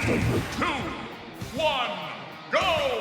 2, 1, go!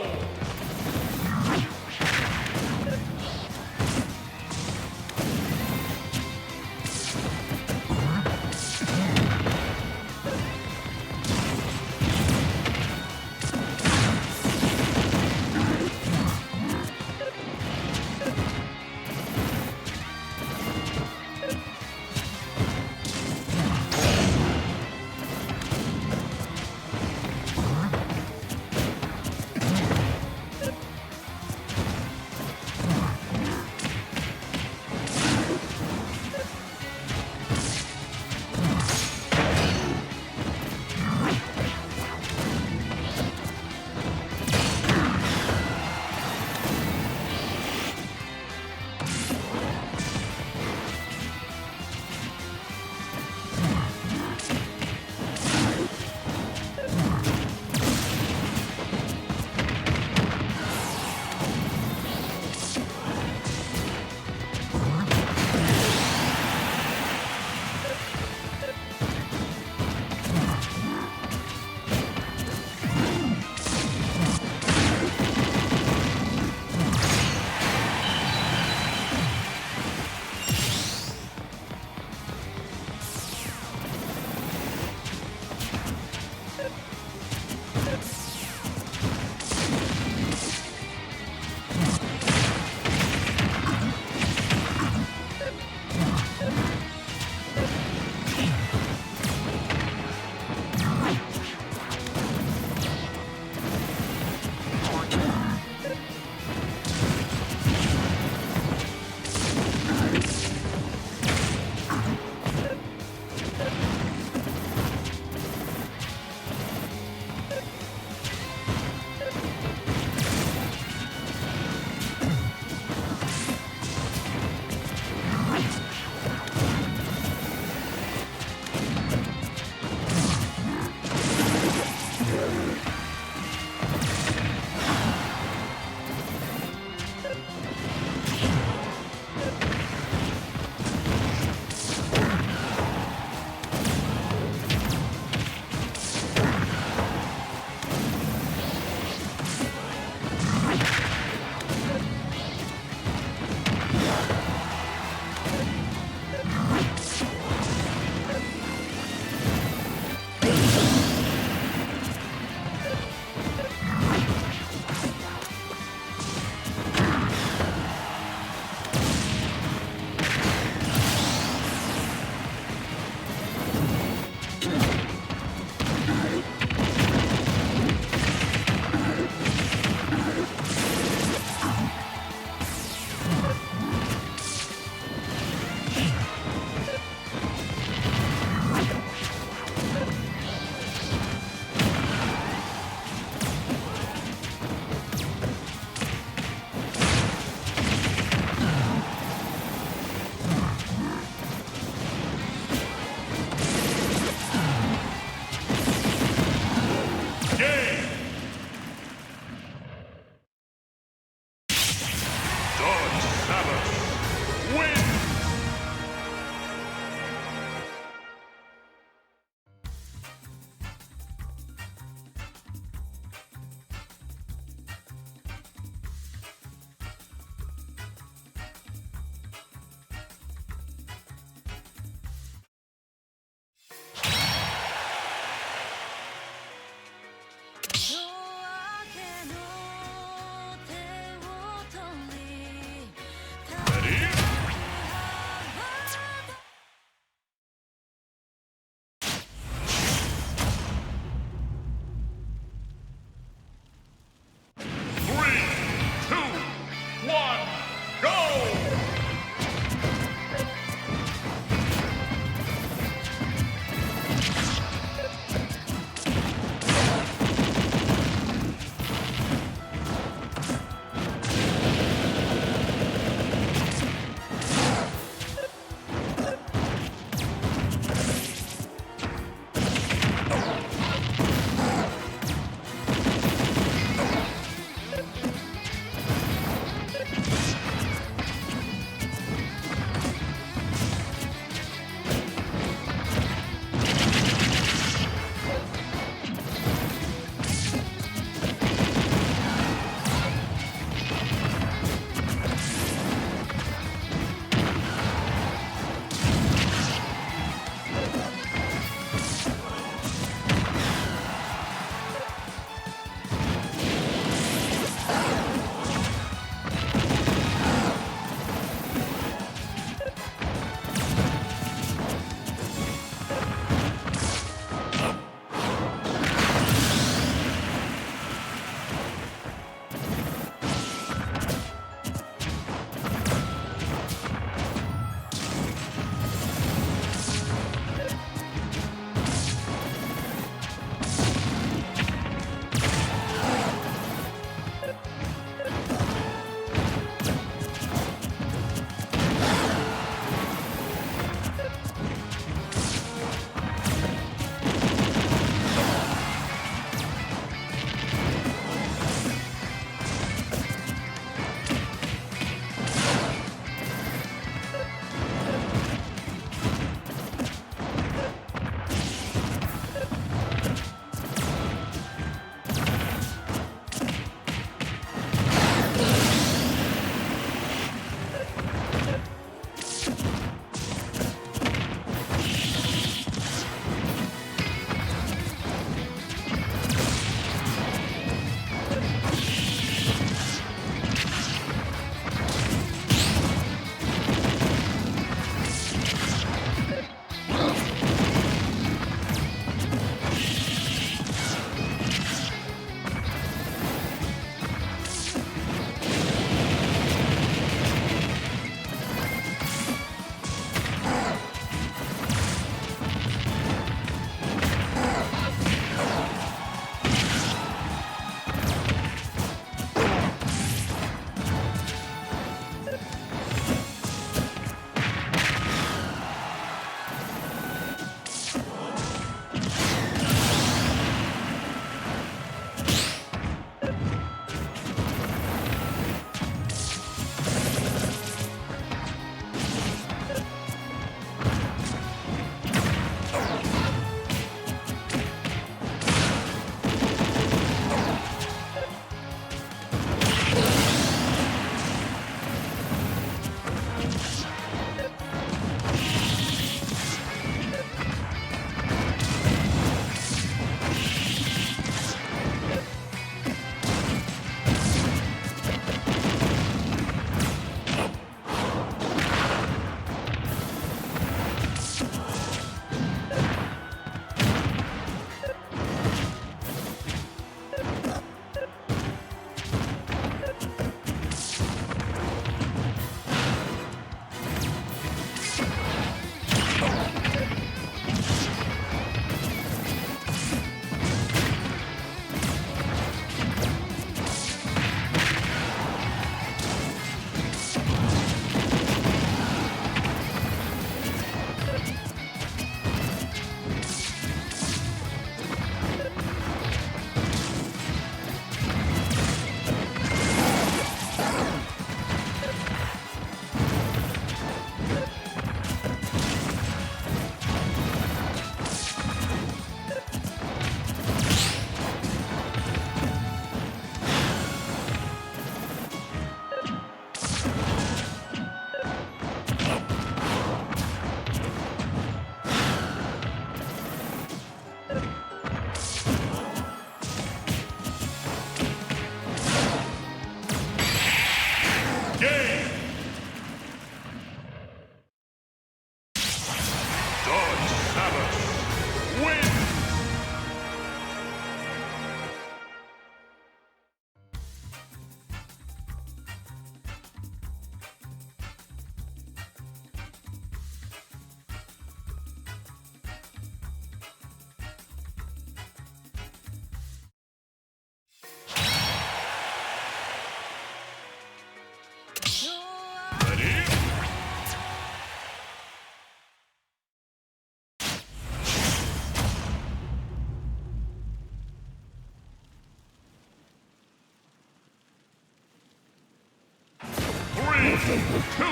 2,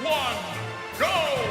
1, go!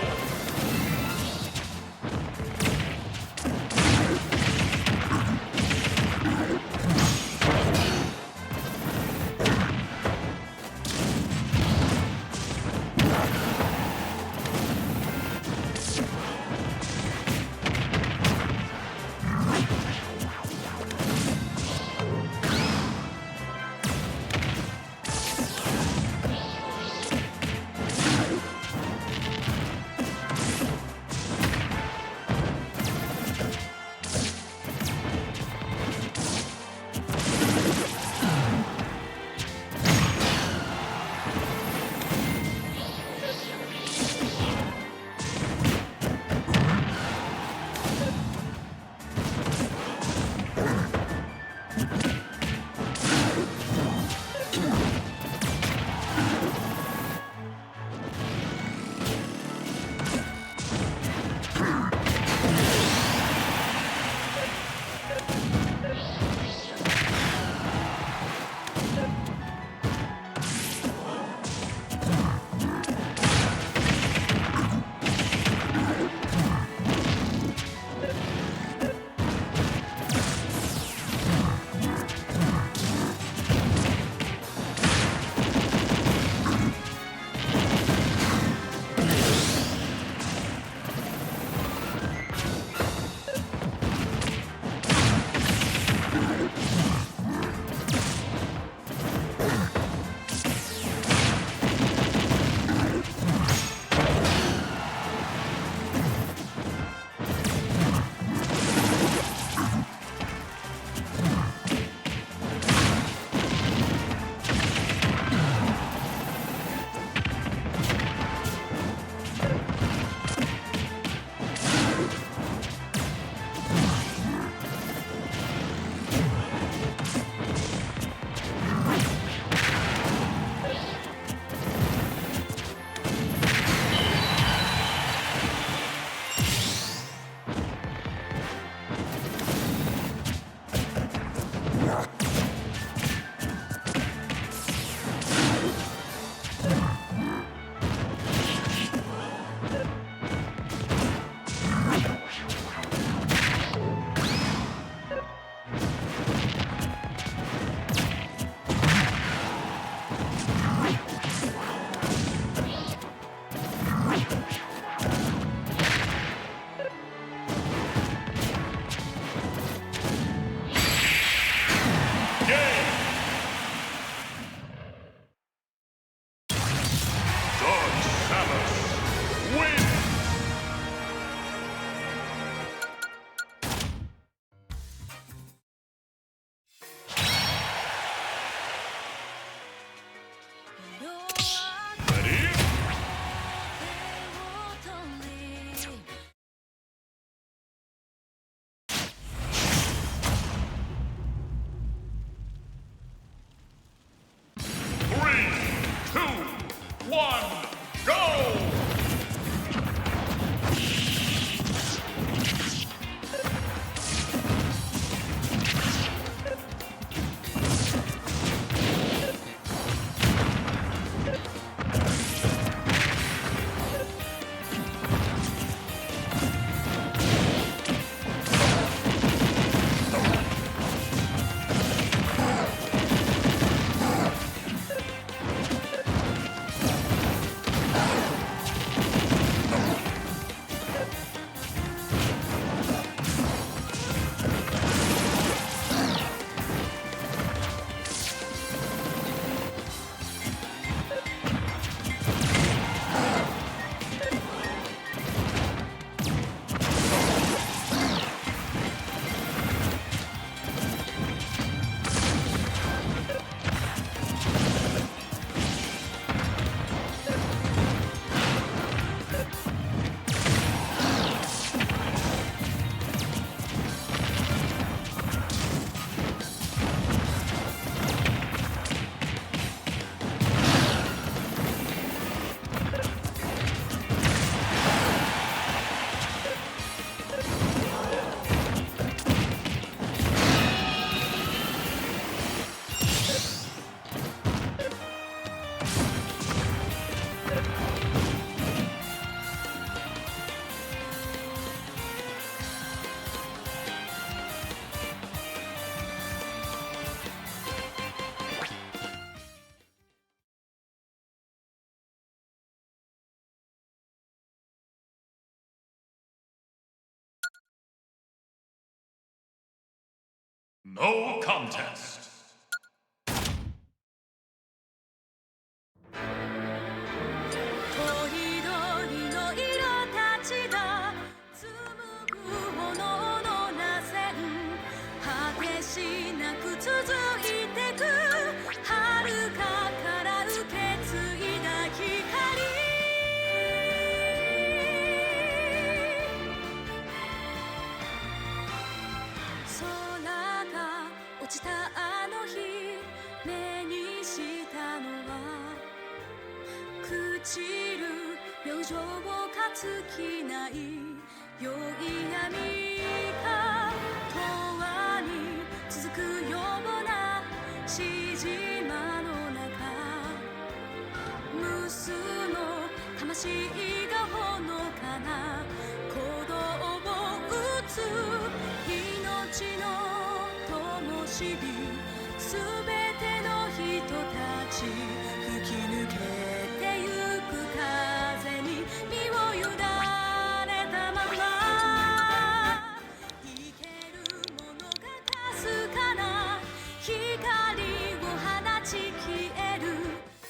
No contest.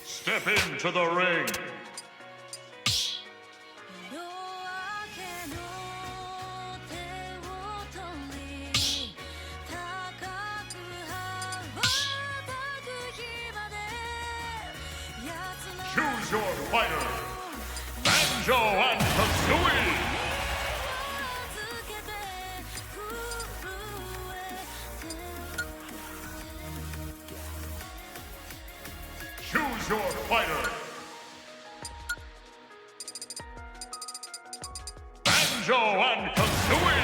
Step into the ring. Choose your fighter. Banjo and Kazooie. Choose your fighter. Banjo and Kazooie.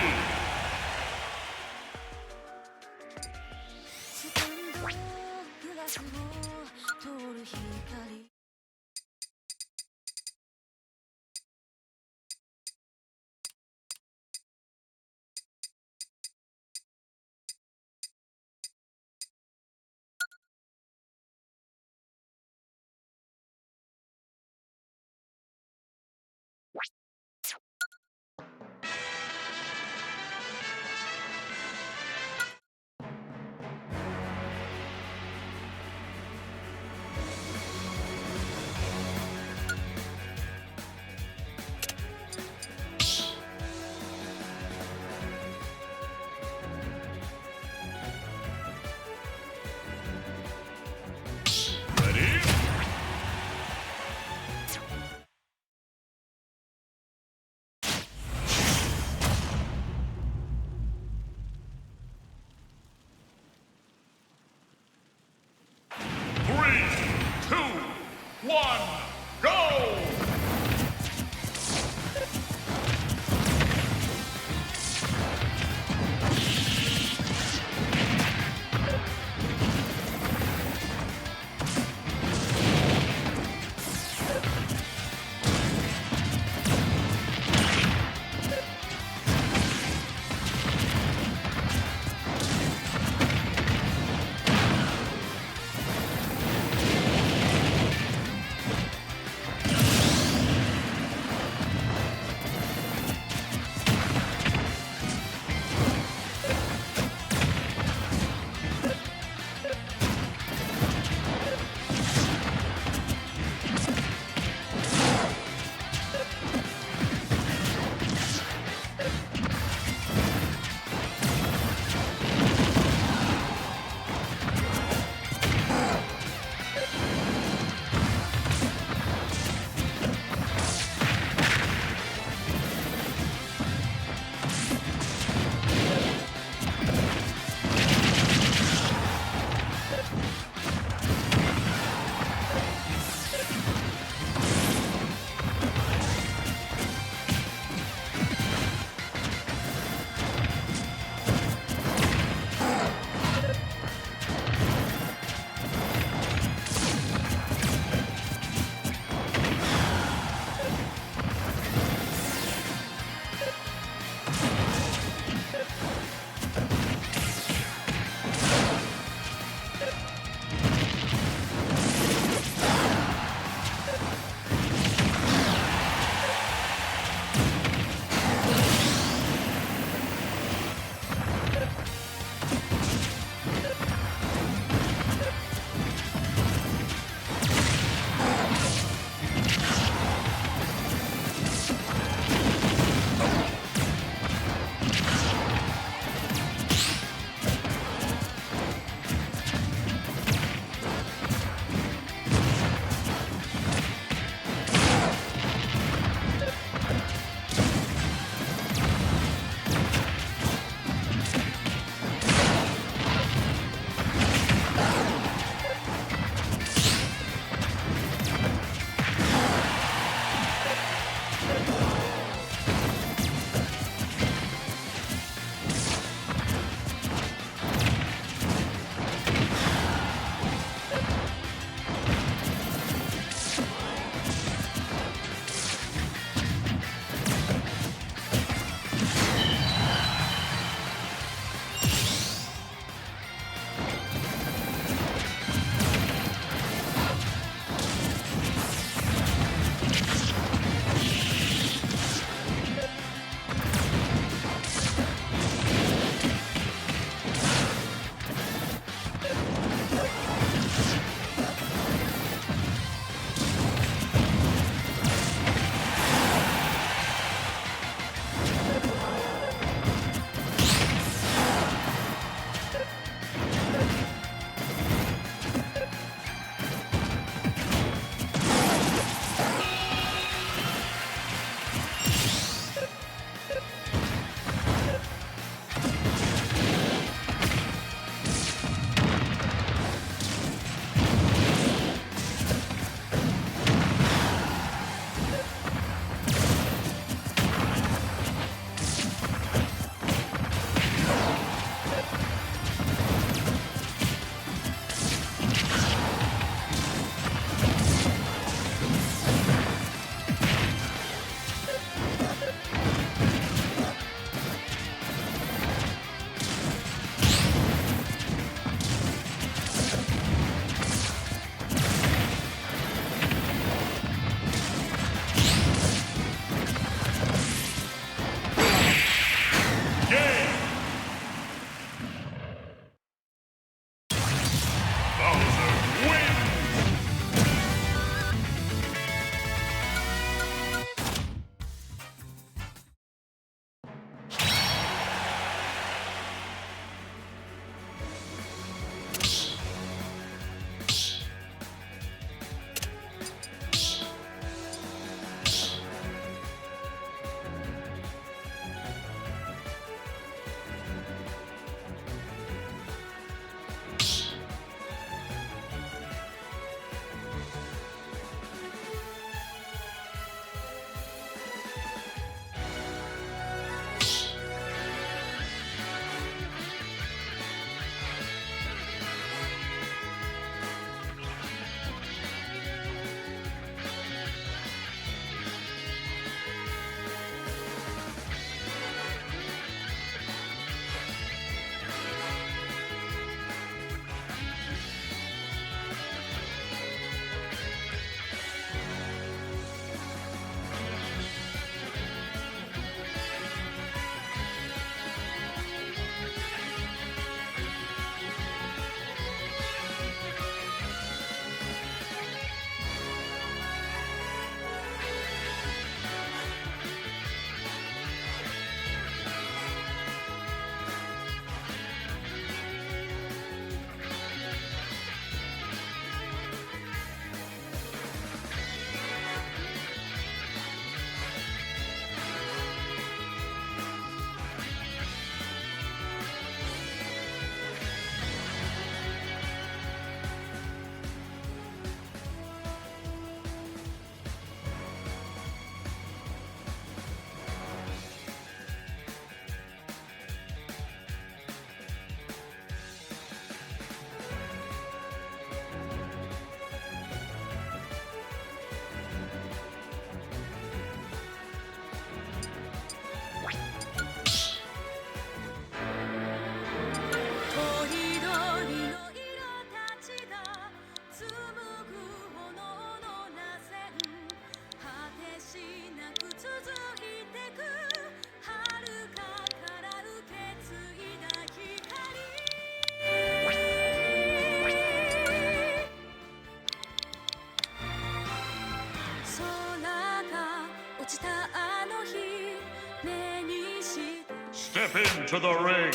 Step into the ring.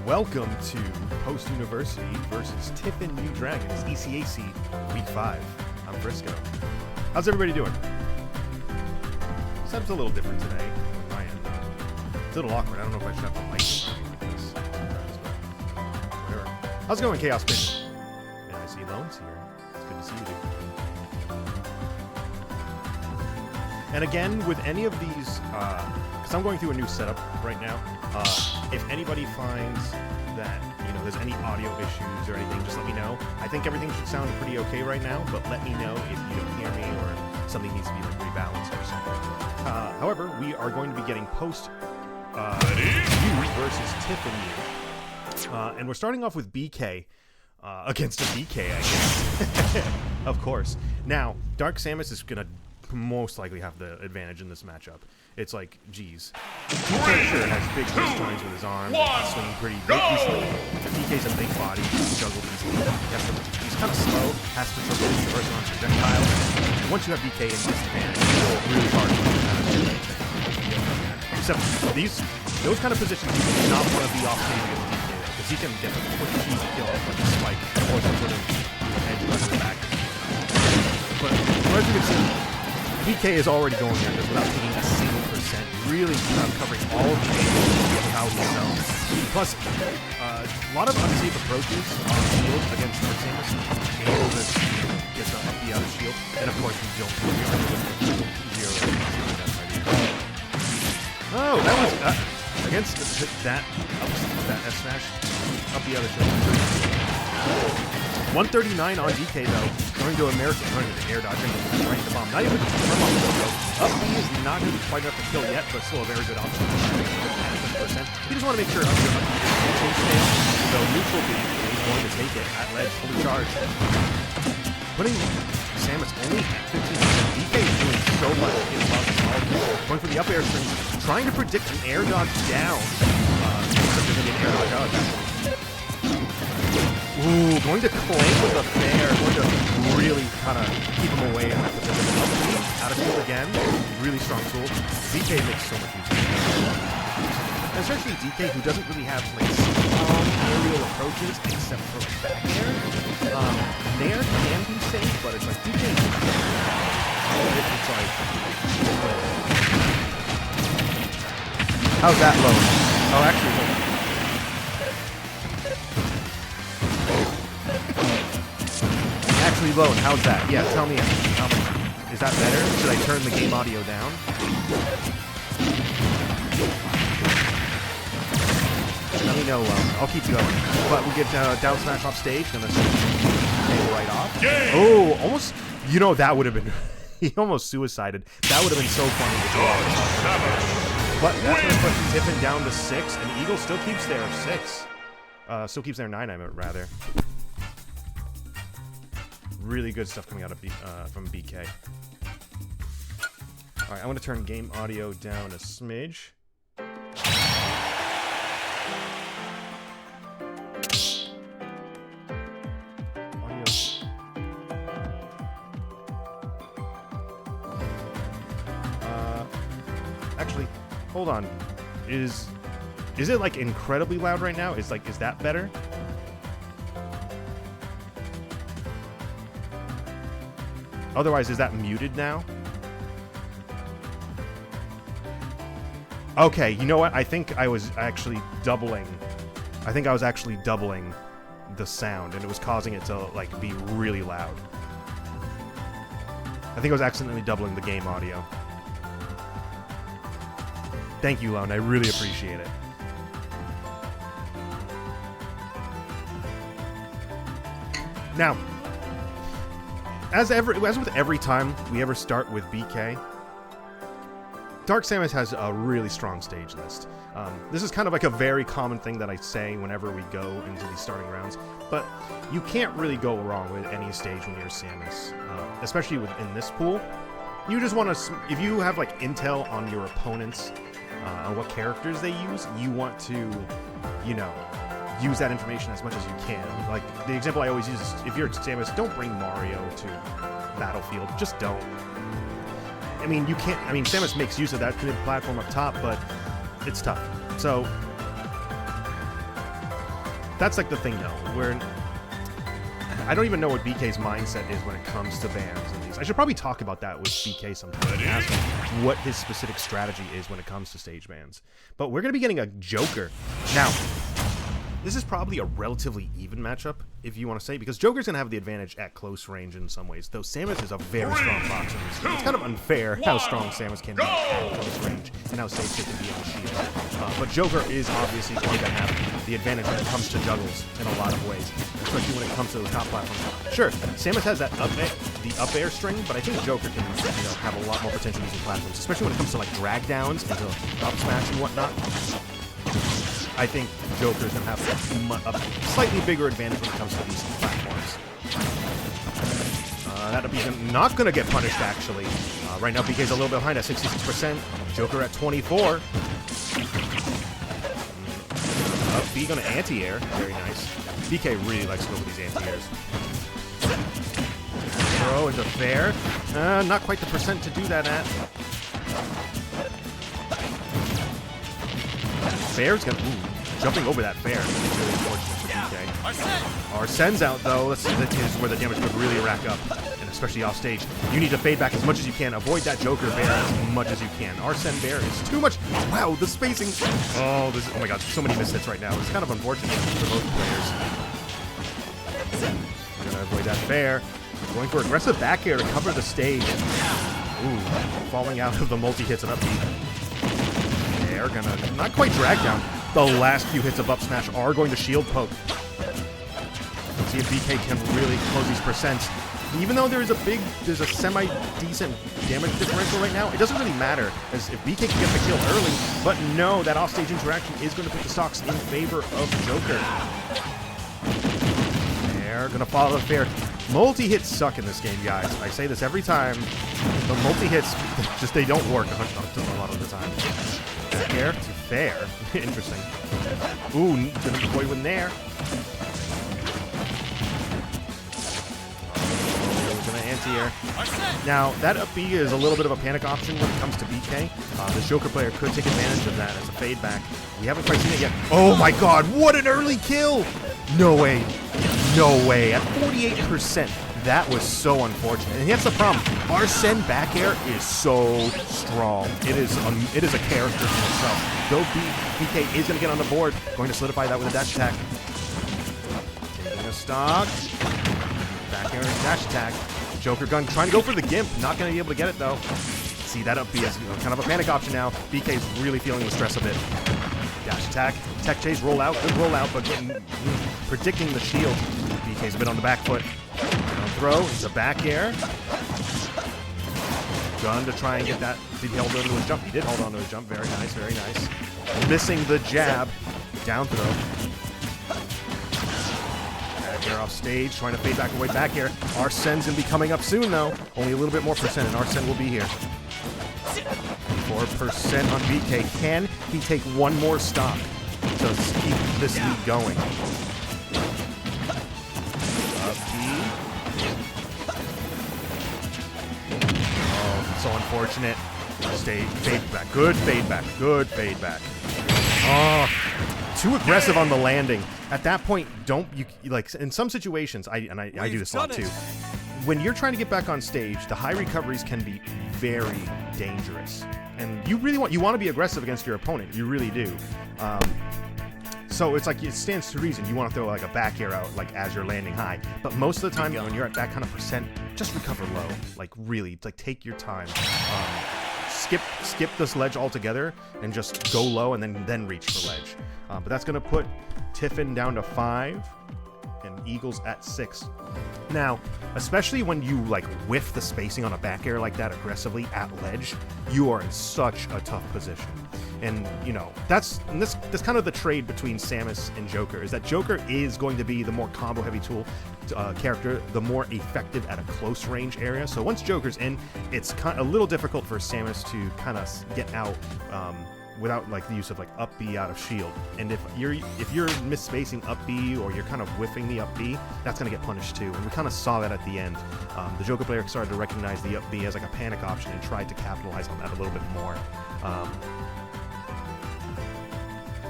Welcome to Post University versus Tiffin New Dragons ECAC Week 5. I'm Frisco. How's everybody doing? Setup's a little different today on my end. It's a little awkward. I don't know if I should have the mic like this. Whatever. How's it going, Chaos Pigeon? And I see Loans here. It's good to see you, dude. And again, with any of these, because I'm going through a new setup right now, if anybody finds that, there's any audio issues or anything, just let me know. I think everything should sound pretty okay right now, but let me know if you don't hear me or something needs to be rebalanced or something. However, we are going to be getting post U versus Tiffin U. And we're starting off with BK against a BK, I guess. Of course. Now, Dark Samus is going to most likely have the advantage in this matchup. It's like, geez. BK sure has big wrist lines with his arms, swinging pretty decently. BK's a big body, he can juggle easily. He's kind of slow, has to release the first on projectile. And once you have BK in disadvantage, you go really hard to except those kind of positions, you do not want to be off stage with BK, because he can get a quick cheese kill off like a spike or some sort of edge run in the back. But as you can see, BK is already going there just without taking a single percent, really covering all of the angles of how he's known. Plus, a lot of unsafe approaches on shield against Dark Samus. Able to get the up the other shield, and of course we don't zero. Oh, that was against that S smash up the other shield. 139 on DK though, going to American, going to air dodging, right into bomb. Not even from off the go. Up B is not going to be quite enough to kill yet, but still a very good option. 10%. You just want to make sure up B doesn't fail. So neutral B is going to take it at ledge, fully charged. Putting Samus only at 15%. DK is doing so much in love. Going for the up air string, trying to predict an air dodge down. So there's going to be an air dodge out at that point. Ooh, going to claim with a fair, going to really kind of keep him away in that position. Out of shield again, really strong tool. DK makes so much use of it. Especially DK, who doesn't really have like strong aerial approaches except for back air. Nair can be safe, but it's like DK. It's like. How's that low? Oh, actually, hold on. Actually low, how's that? Yeah, tell me how much. Is that better? Should I turn the game audio down? Let me know, I'll keep going. But we get down smash off stage, gonna take right off. Oh, almost, that would have been, he almost suicided. That would have been so funny to draw. But that's gonna put Tiffin down to 6, and Eagle still keeps their 6. Still keeps their 9, I meant rather. Really good stuff coming out of from BK. All right, I'm going to turn game audio down a smidge. Audio. Actually, hold on. Is it like incredibly loud right now? Is that better? Otherwise, is that muted now? Okay, you know what? I think I was actually doubling. I think I was actually doubling the sound, and it was causing it to be really loud. I think I was accidentally doubling the game audio. Thank you, Lone. I really appreciate it. Now, as with every time we ever start with BK, Dark Samus has a really strong stage list. This is kind of like a very common thing that I say whenever we go into these starting rounds, but you can't really go wrong with any stage when you're Samus, especially in this pool. You just want to, if you have intel on your opponents, on what characters they use, you want to, use that information as much as you can. Like, the example I always use is, if you're Samus, don't bring Mario to Battlefield. Just don't. I mean, you can't... I mean, Samus makes use of that platform up top, but it's tough. So, that's like the thing, though, where... I don't even know what BK's mindset is when it comes to bans and these. I should probably talk about that with BK sometime and ask him what his specific strategy is when it comes to stage bans. But we're going to be getting a Joker. Now, this is probably a relatively even matchup, if you want to say, because Joker's going to have the advantage at close range in some ways, though Samus is a very strong boxer. It's kind of unfair how strong Samus can be at close range and how safe she can be on shield. But Joker is obviously going to have the advantage when it comes to juggles in a lot of ways, especially when it comes to the top platforms. Sure, Samus has that the up air string, but I think Joker can have a lot more potential using platforms, especially when it comes to like drag downs into up smash and whatnot. I think Joker's going to have a slightly bigger advantage when it comes to these platforms. That'll be not going to get punished, actually. Right now, BK's a little bit behind at 66%. Joker at 24. Up B going to anti-air. Very nice. BK really likes to go with these anti-airs. Throw into fair. Not quite the percent to do that at. Fair's gonna jumping over that fair. Really unfortunate for BK. Arsene's out though. This is where the damage could really rack up, and especially off stage. You need to fade back as much as you can. Avoid that Joker bear as much as you can. Arsene bear is too much. Wow, the spacing. Oh my god, so many mishits right now. It's kind of unfortunate for both players. We're gonna avoid that fair. Going for aggressive back air to cover the stage. Ooh, falling out of the multi-hits and up B. They're gonna not quite drag down. The last few hits of up smash are going to shield poke. Let's see if BK can really close these percents. Even though there's a semi-decent damage differential right now, it doesn't really matter, as if BK can get the kill early, but no, that offstage interaction is going to put the stocks in favor of Joker. They're gonna follow the fair. Multi-hits suck in this game, guys. I say this every time. The multi-hits, just they don't work a lot of the time. Back air to fair. Interesting. Ooh, didn't avoid one there. Gonna anti-air. Now, that up B is a little bit of a panic option when it comes to BK. This Joker player could take advantage of that as a fade back. We haven't quite seen it yet. Oh my god, what an early kill! No way. No way. At 48%. That was so unfortunate. And that's the problem. Arsene back air is so strong. It is a character in itself. Though BK is going to get on the board. Going to solidify that with a dash attack. Taking a stock. Back air and dash attack. Joker gun trying to go for the gimp. Not going to be able to get it though. See, that up B is kind of a panic option now. BK's really feeling the stress of it. Dash attack. Tech chase, roll out. Good roll out, but predicting the shield. BK's a bit on the back foot. Throw into back air. Gun to try and get that. Did he hold on to his jump? He did hold on to his jump. Very nice, very nice. Missing the jab. Down throw. Back air off stage. Trying to fade back away. Back air. Arsene's going to be coming up soon, though. Only a little bit more percent, and Arsene will be here. 4% on BK. Can he take one more stock to keep this lead going? So unfortunate. Fade back. Good fade back. Good fade back. Oh, too aggressive on the landing. At that point, don't you like in some situations? I do this a lot too. When you're trying to get back on stage, the high recoveries can be very dangerous, and you want to be aggressive against your opponent. You really do. So it's like it stands to reason you want to throw like a back air out like as you're landing high, but most of the time when you're at that kind of percent, just recover low. Like really, like take your time. Skip this ledge altogether and just go low and then reach for ledge. But that's gonna put Tiffin down to 5 and Eagles at 6. Now, especially when you like whiff the spacing on a back air like that aggressively at ledge, you are in such a tough position. And you know that's kind of the trade between Samus and Joker, is that Joker is going to be the more combo heavy tool character, the more effective at a close range area. So once Joker's in, it's a little difficult for Samus to kind of get out without like the use of like up B out of shield. And if you're misspacing up B or you're kind of whiffing the up B, that's gonna get punished too. And we kind of saw that at the end. The Joker player started to recognize the up B as like a panic option and tried to capitalize on that a little bit more.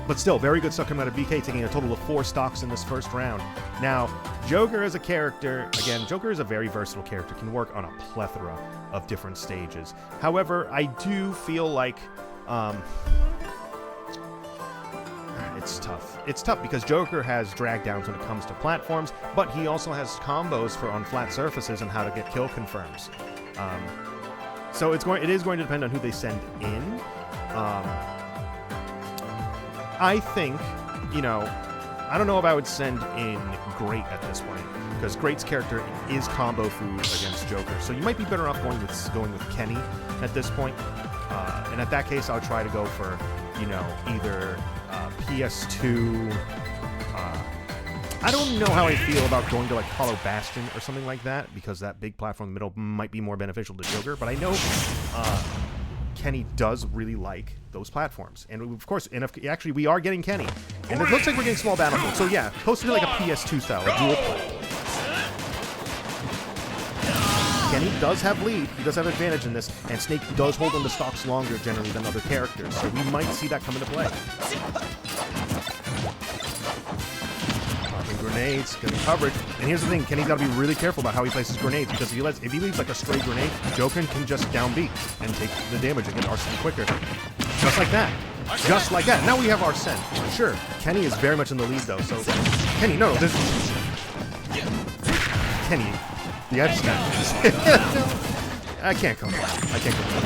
But still, very good stuff coming out of BK, taking a total of 4 stocks in this first round. Now, Joker as a character, again, Joker is a very versatile character, can work on a plethora of different stages. However, I do feel like it's tough. It's tough because Joker has drag downs when it comes to platforms, but he also has combos for on flat surfaces and how to get kill confirms. So it is going to depend on who they send in. I think, you know, I don't know if I would send in Great at this point, because Great's character is combo food against Joker. So you might be better off going with Kenny at this point. And at that case, I'll try to go for, you know, either PS2. I don't know how I feel about going to like Hollow Bastion or something like that, because that big platform in the middle might be more beneficial to Joker. But I know Kenny does really like those platforms. And of course, actually we are getting Kenny. And it looks like we're getting small battlefield. So yeah, close to like a PS2 style, a dual play. Kenny does have lead, he does have advantage in this, and Snake does hold on to stocks longer generally than other characters, so we might see that come into play. Popping grenades, getting coverage, and here's the thing, Kenny's got to be really careful about how he places grenades, because if he leaves like a stray grenade, Joker can just down beat and take the damage and get Arsene quicker. Just like that. Just like that. Now we have Arsene. Sure, Kenny is very much in the lead though, so... Kenny, no, this is... Kenny... The edge snap. I can't complain. I can't complain.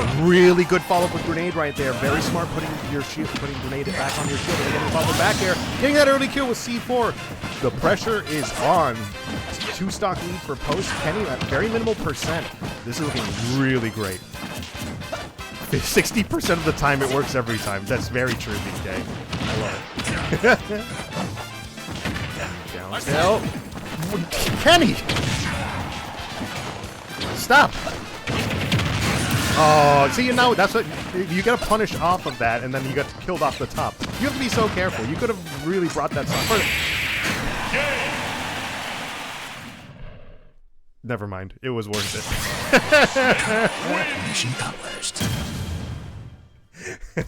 A really good follow-up with grenade right there. Very smart putting grenade back on your shield and getting follow back there. Getting that early kill with C4. The pressure is on. 2-stock lead for post. Kenny at very minimal percent. This is looking really great. 60% of the time it works every time. That's very true, BK. I love it. Down tail. Kenny! Stop! Oh, see, you know, that's what... You gotta punish off of that, and then you got killed off the top. You have to be so careful. You could have really brought that stuff. Never mind. It was worth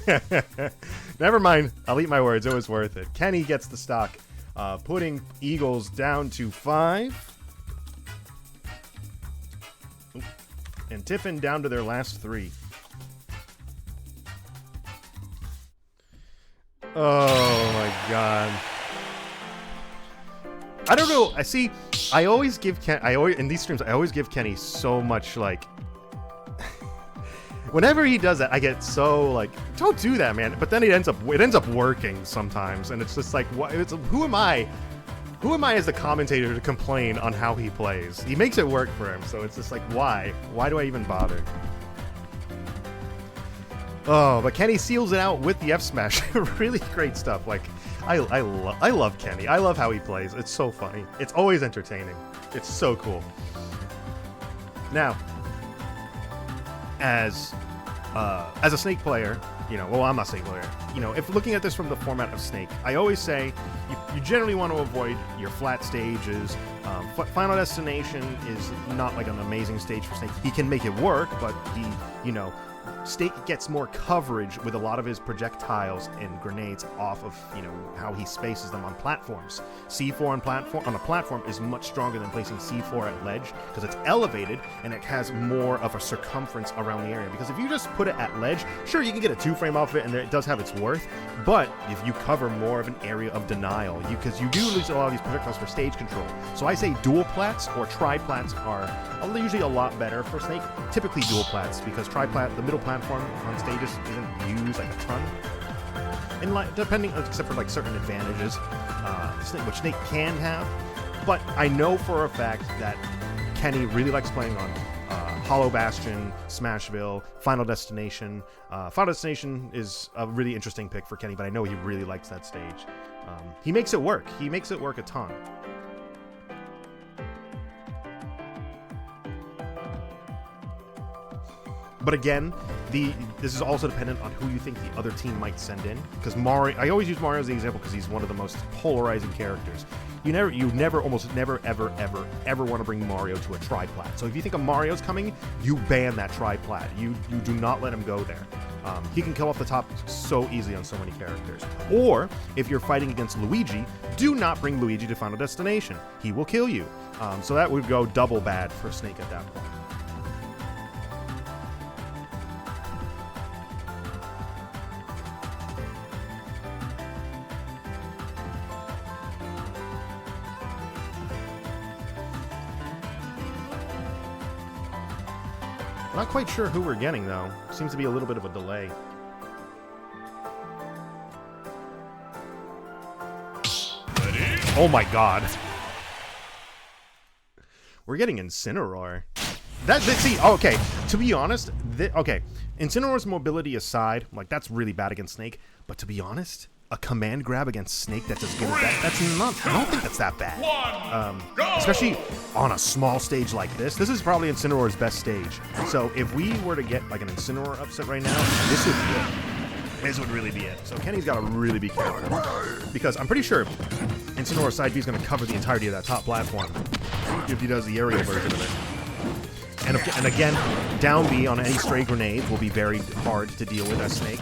it. Never mind. I'll eat my words. It was worth it. Kenny gets the stock. Putting Eagles down to 5. Oop. And Tiffin down to their last 3. Oh my god. I don't know. I always give in these streams, I always give Kenny so much, like... Whenever he does that, I get so like, don't do that, man. But then it ends up working sometimes, and it's just like, what? Who am I? Who am I as the commentator to complain on how he plays? He makes it work for him, so it's just like, why? Why do I even bother? Oh, but Kenny seals it out with the F smash. Really great stuff. Like, I love Kenny. I love how he plays. It's so funny. It's always entertaining. It's so cool. Now, as a Snake player, you know, well, I'm not a Snake player. You know, if looking at this from the format of Snake, I always say you generally want to avoid your flat stages. Final Destination is not like an amazing stage for Snake. He can make it work, but he, you know, Snake gets more coverage with a lot of his projectiles and grenades off of, you know, how he spaces them on platforms. C4 on a platform is much stronger than placing C4 at ledge, because it's elevated and it has more of a circumference around the area. Because if you just put it at ledge, sure, you can get a 2-frame off of it and it does have its worth, but if you cover more of an area of denial, because you do lose a lot of these projectiles for stage control. So I say dual plats or tri-plats are usually a lot better for Snake. Typically dual plats, because tri-plat, the middle platform on stages isn't used like a ton. And like, depending, except for like certain advantages, which Snake can have. But I know for a fact that Kenny really likes playing on Hollow Bastion, Smashville, Final Destination. Final Destination is a really interesting pick for Kenny, but I know he really likes that stage. He makes it work. He makes it work a ton. But again, this is also dependent on who you think the other team might send in. Because Mario, I always use Mario as the example because he's one of the most polarizing characters. You almost never, ever want to bring Mario to a tri-plat. So if you think a Mario's coming, you ban that tri-plat. You do not let him go there. He can kill off the top so easily on so many characters. Or, if you're fighting against Luigi, do not bring Luigi to Final Destination. He will kill you. So that would go double bad for Snake at that point. Not quite sure who we're getting, though. Seems to be a little bit of a delay. Ready? Oh my god. We're getting Incineroar. See, okay, to be honest, okay, Incineroar's mobility aside, like, that's really bad against Snake, but to be honest, a command grab against Snake that's as good as that, that's not, I don't think that's that bad. Especially on a small stage like this. This is probably Incineroar's best stage. So if we were to get like an Incineroar upset right now, this would be it. This would really be it. So Kenny's got to really be careful. Because I'm pretty sure Incineroar's side B is going to cover the entirety of that top platform if he does the aerial version of it. And again, down B on any stray grenades will be very hard to deal with as Snake.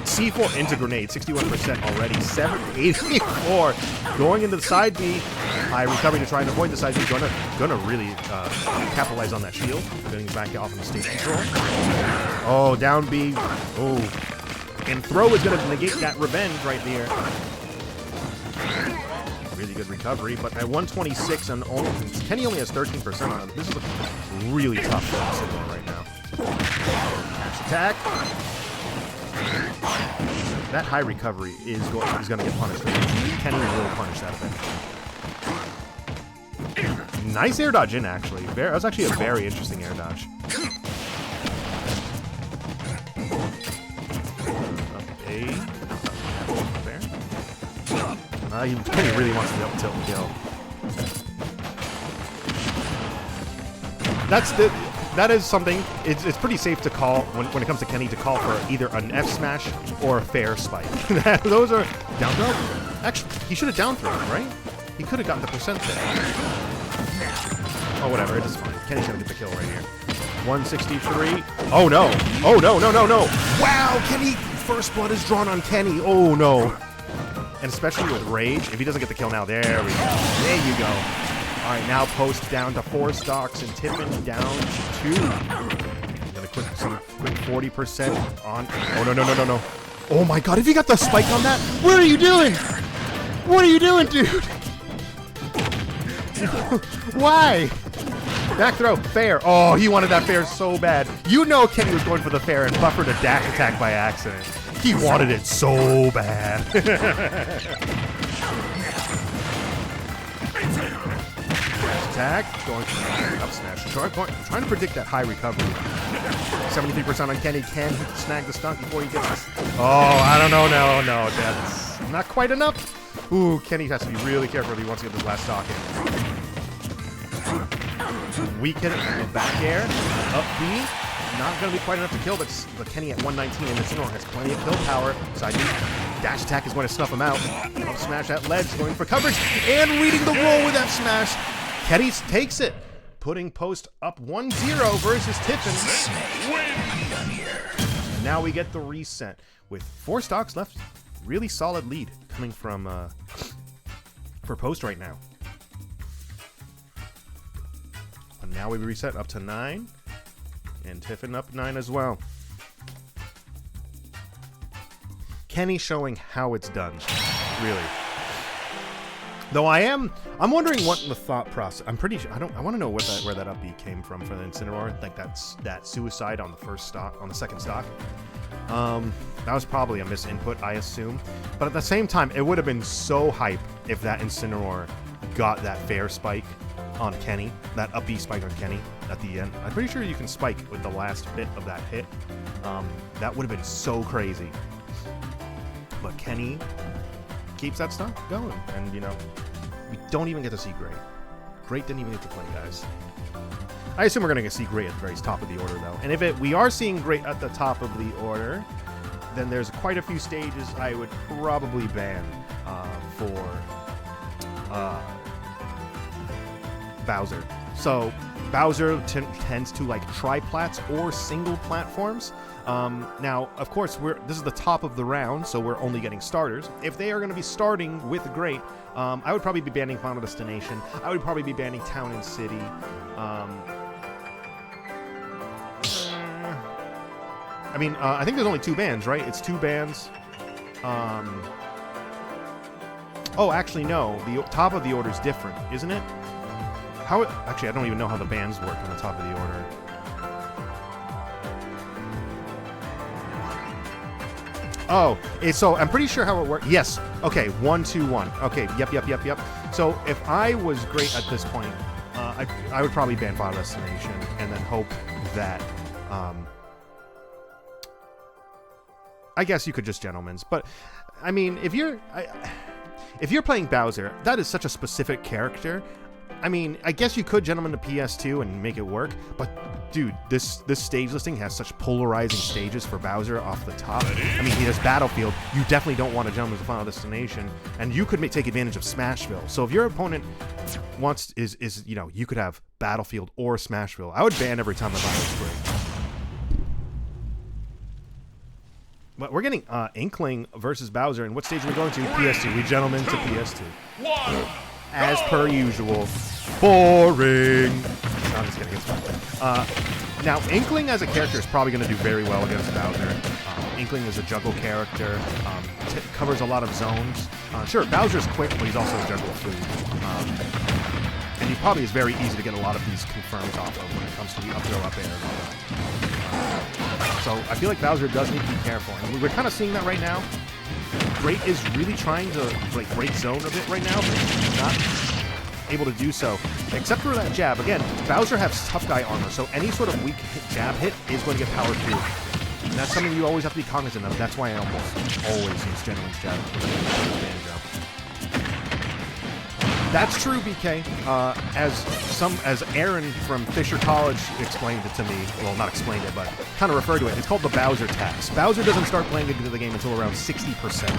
C4 into grenade, 61% already, 784 going into the side B. High recovery to try and avoid the side B. Gonna really capitalize on that shield. Getting back off in the stage control. Oh, down B. Oh, and throw is gonna negate that revenge right there. Really good recovery, but at 126 and Kenny only has 13% on him. This is really tough for him right now. Dash attack. That high recovery is going to get punished. Kenny will punish that eventually. Nice air dodge in, actually. That was actually a very interesting air dodge. Up A. There. Kenny really wants to up tilt and kill. That is something, it's pretty safe to call, when it comes to Kenny, to call for either an F smash or a fair spike. Those are down throw. Actually, he should have down thrown, right? He could have gotten the percent there. Oh, whatever, it's fine. Kenny's gonna get the kill right here. 163. Oh, no. Oh, no. Wow, Kenny, first blood is drawn on Kenny. Oh, no. And especially with Rage, if he doesn't get the kill now, there we go. There you go. All right, now post down to 4 stocks and Tiffin down to 2. Gonna quick 40% on. Oh, no. Oh my god, if you got the spike on that, what are you doing? What are you doing, dude? Why? Back throw, fair. Oh, he wanted that fair so bad. You know Kenny was going for the fair and buffered a dash attack by accident. He wanted it so bad. Attack, going up smash. Trying to predict that high recovery. 73% on Kenny. Can he snag the stunt before he gets this? Oh, I don't know. No, that's not quite enough. Ooh, Kenny has to be really careful if he wants to get this last stock in. Weak hit, back air, up B. Not going to be quite enough to kill, but Kenny at 119 and Incineroar has plenty of kill power. Side B. Dash attack is going to snuff him out. Up smash at ledge, going for coverage, and reading the roll with F smash. Kenny takes it, putting post up 1-0 versus Tiffin. And now we get the reset with 4 stocks left. Really solid lead coming from for post right now. And now we reset up to 9, and Tiffin up 9 as well. Kenny showing how it's done, really. Though I'm wondering what the thought process. I'm pretty sure I want to know where that up B came from for the Incineroar. Like that suicide on the first stock, on the second stock. That was probably a misinput, I assume. But at the same time, it would have been so hype if that Incineroar got that fair spike on Kenny, that up B spike on Kenny at the end. I'm pretty sure you can spike with the last bit of that hit. That would have been so crazy. But Kenny keeps that stuff going, and we don't even get to see Great. Great didn't even get to play, guys. I assume we're going to see Great at the very top of the order, though. And if we are seeing Great at the top of the order, then there's quite a few stages I would probably ban for Bowser. So Bowser tends to like tri-plats or single platforms. Now, of course, this is the top of the round, so we're only getting starters. If they are going to be starting with Great, I would probably be banning Final Destination. I would probably be banning Town and City. I mean, I think there's only 2 bans, right? It's 2 bans. Oh, actually, no. The top of the order is different, isn't it? Actually, I don't even know how the bans work on the top of the order. Oh, so I'm pretty sure how it works. Yes. Okay, 1, 2, 1. Okay, yep. So if I was Great at this point, I would probably ban Final Destination and then hope that... I guess you could just Gentleman's, but I mean, if you're playing Bowser, that is such a specific character. I mean, I guess you could Gentleman to PS2 and make it work, but dude, this stage listing has such polarizing stages for Bowser off the top. I mean, he has Battlefield. You definitely don't want to Gentleman to Final Destination, and you could take advantage of Smashville. So if your opponent is you could have Battlefield or Smashville. I would ban every time the Bowser's Great. But we're getting Inkling versus Bowser, and what stage are we going to? PS2. We Gentlemen to PS2. As per usual. Boring. No, I'm just kidding. It's fun. Now, Inkling as a character is probably going to do very well against Bowser. Inkling is a juggle character. Covers a lot of zones. Sure, Bowser's quick, but he's also a juggle food. And he probably is very easy to get a lot of these confirms off of when it comes to the up throw, up air, and all that. So I feel like Bowser does need to be careful, and we're kind of seeing that right now. Great is really trying to break zone a bit right now, but he's not able to do so, except for that jab. Again, Bowser has tough guy armor, so any sort of weak jab hit is going to get powered through. And that's something you always have to be cognizant of. That's why I almost always use Gentleman's jab. That's true, BK. As Aaron from Fisher College explained it to me, well, not explained it, but kind of referred to it. It's called the Bowser tax. Bowser doesn't start playing into the game until around 60%.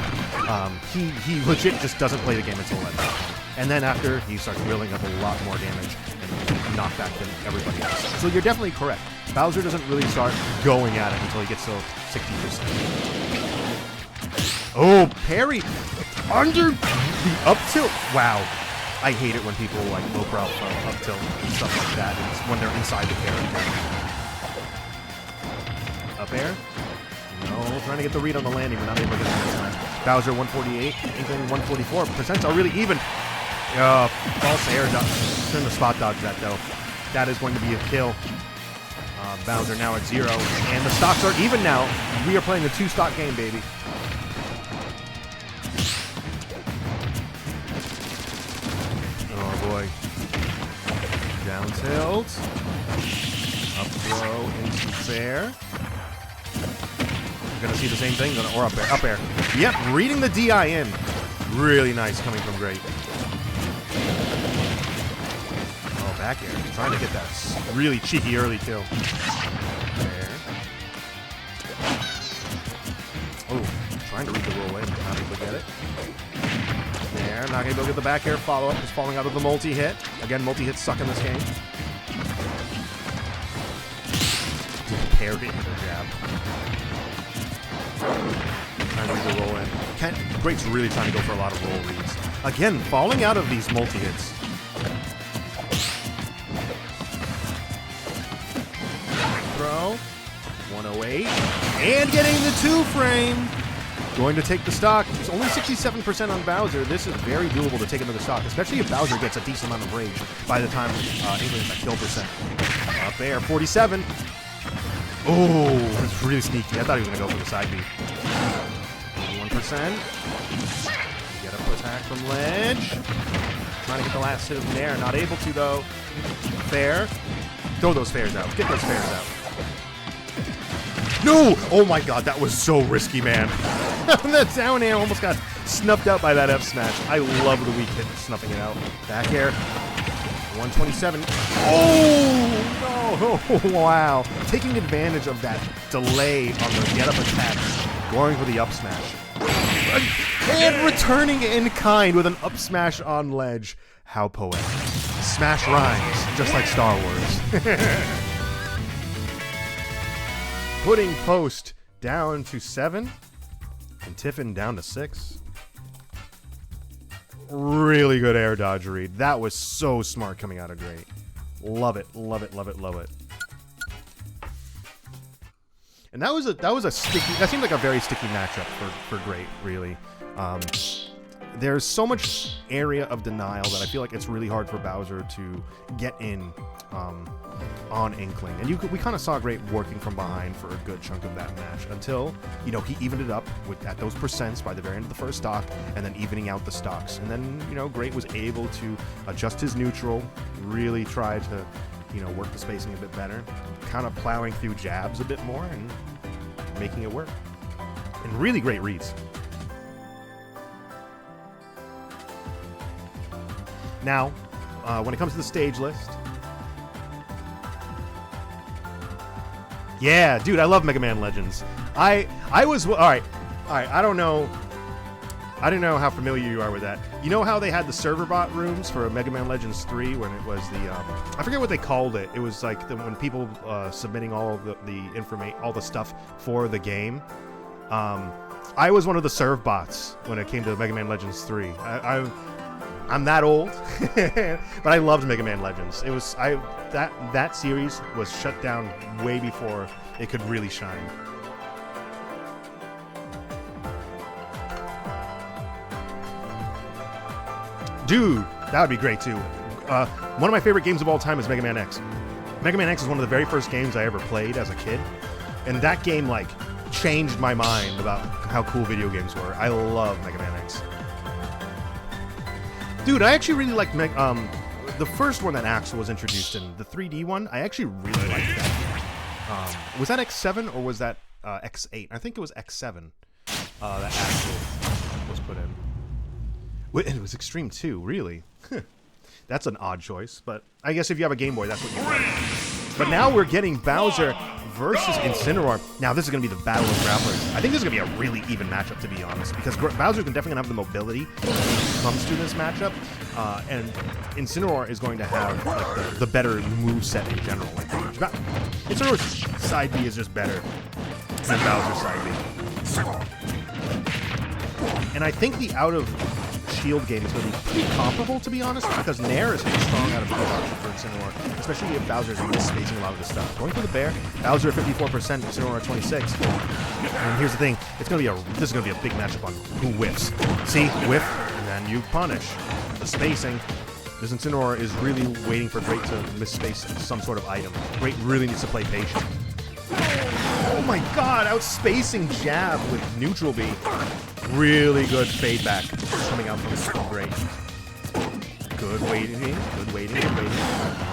He legit just doesn't play the game until that point. And then after, he starts wheeling up a lot more damage and knockback than everybody else. So you're definitely correct. Bowser doesn't really start going at it until he gets to 60%. Oh, parry under the up tilt. Wow. I hate it when people low pro up tilt and stuff like that. It's when they're inside the character. Up air? No, trying to get the read on the landing, but not able to get it this time. Bowser 148, Inkling 144. Percents are really even. False air dodge. Shouldn't have spot dodged that though. That is going to be a kill. Bowser now at 0, and the stocks are even now. We are playing a 2-stock game, baby. Boy. Down tilt. Up throw into fair. Gonna see the same thing, or up air. Up air. Yep, reading the DI in. Really nice coming from Great. Oh, back air. Trying to get that really cheeky early kill. There. Oh, trying to read the roll in, but not able to get it. There, not going to be able to get the back air follow-up. Just falling out of the multi-hit. Again, multi-hits suck in this game. Parry into the jab. Trying to read the roll in. Great's really trying to go for a lot of roll reads. Again, falling out of these multi-hits. Throw. 108. And getting the 2-frame. Going to take the stock. It's only 67% on Bowser. This is very doable to take another stock, especially if Bowser gets a decent amount of rage by the time English's at kill percent. Up there, 47. Oh, that's really sneaky. I thought he was going to go for the side B. 41%. Get up attack from ledge. Trying to get the last hit of Nair. Not able to, though. Fair. Throw those fairs out. Get those fairs out. No! Oh my god, that was so risky, man. That down air almost got snuffed out by that F smash. I love the weak hit snuffing it out. Back air. 127. Oh, Oh, wow. Taking advantage of that delay on the get-up attack, going for the up smash. And returning in kind with an up smash on ledge. How poetic. Smash rhymes, just like Star Wars. Putting Post down to 7, and Tiffin down to 6. Really good air dodge read. That was so smart coming out of Great. Love it, love it, love it, love it. And that was a sticky. That seemed like a very sticky matchup for Great, really. There's so much area of denial that I feel like it's really hard for Bowser to get in on Inkling. And we kind of saw Great working from behind for a good chunk of that match until, you know, he evened it up at those percents by the very end of the first stock and then evening out the stocks. And then, you know, Great was able to adjust his neutral, really try to, you know, work the spacing a bit better, kind of plowing through jabs a bit more and making it work. And really great reads. Now, when it comes to the stage list, yeah, dude, I love Mega Man Legends. I was all right. I don't know how familiar you are with that. You know how they had the server bot rooms for Mega Man Legends 3 when it was the I forget what they called it. It was like when people submitting all of the information, all the stuff for the game. I was one of the serve bots when it came to Mega Man Legends 3. I'm that old, but I loved Mega Man Legends. It was that series was shut down way before it could really shine. Dude, that would be great too. One of my favorite games of all time is Mega Man X. Mega Man X is one of the very first games I ever played as a kid, and that game like changed my mind about how cool video games were. I love Mega Man X. Dude, I actually really like the first one that Axel was introduced in, the 3D one. I actually really liked that. Was that X7 or was that X8? I think it was X7 that Axel was put in. It was Extreme 2, really. That's an odd choice, but I guess if you have a Game Boy, that's what you want. But now we're getting Bowser versus Incineroar. Now this is going to be the battle of grapplers. I think this is going to be a really even matchup, to be honest, because Bowser's definitely going to have the mobility when it comes to this matchup, and Incineroar is going to have like the better moveset in general. Like, Incineroar's side B is just better than Bowser's side B. And I think the out of shield game is going to be pretty comparable, to be honest, because Nair is pretty strong out of the option for Incineroar, especially if Bowser's spacing a lot of this stuff. Going for the bear, Bowser at 54%, Incineroar at 26. And here's the thing, this is going to be a big matchup on who whiffs. See, whiff, and then you punish. The spacing, this Incineroar is really waiting for Great to misspace some sort of item. Great really needs to play patient. Oh my god, outspacing jab with neutral B. Really good fade back coming out from Great. Good waiting, good waiting, good waiting.